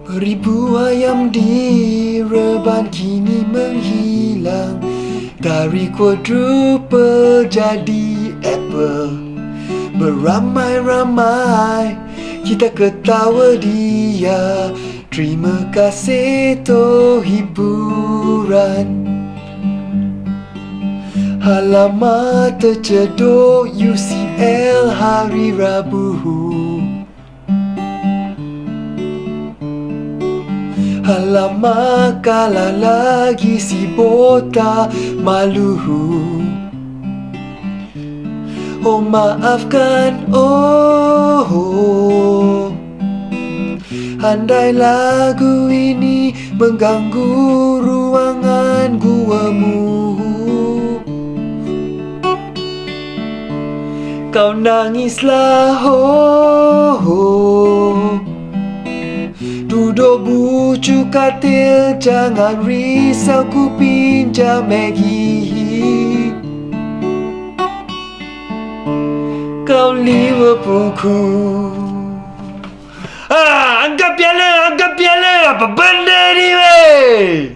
Beribu ayam di reban kini menghilang. Dari quadruple jadi apple. Beramai-ramai kita ketawa dia. Terima kasih toh hiburan. Halamat tercedok UCL hari Rabu. Halamak kalah lagi si Bota malu. Oh maafkan, oh, andai lagu ini mengganggu ruangan guamu. Kau nangislah, oh, duduk bucu katil, jangan risau ku pinjam Maggie. Kau Liverpoolku. Angkat piala, apa benda ni weh?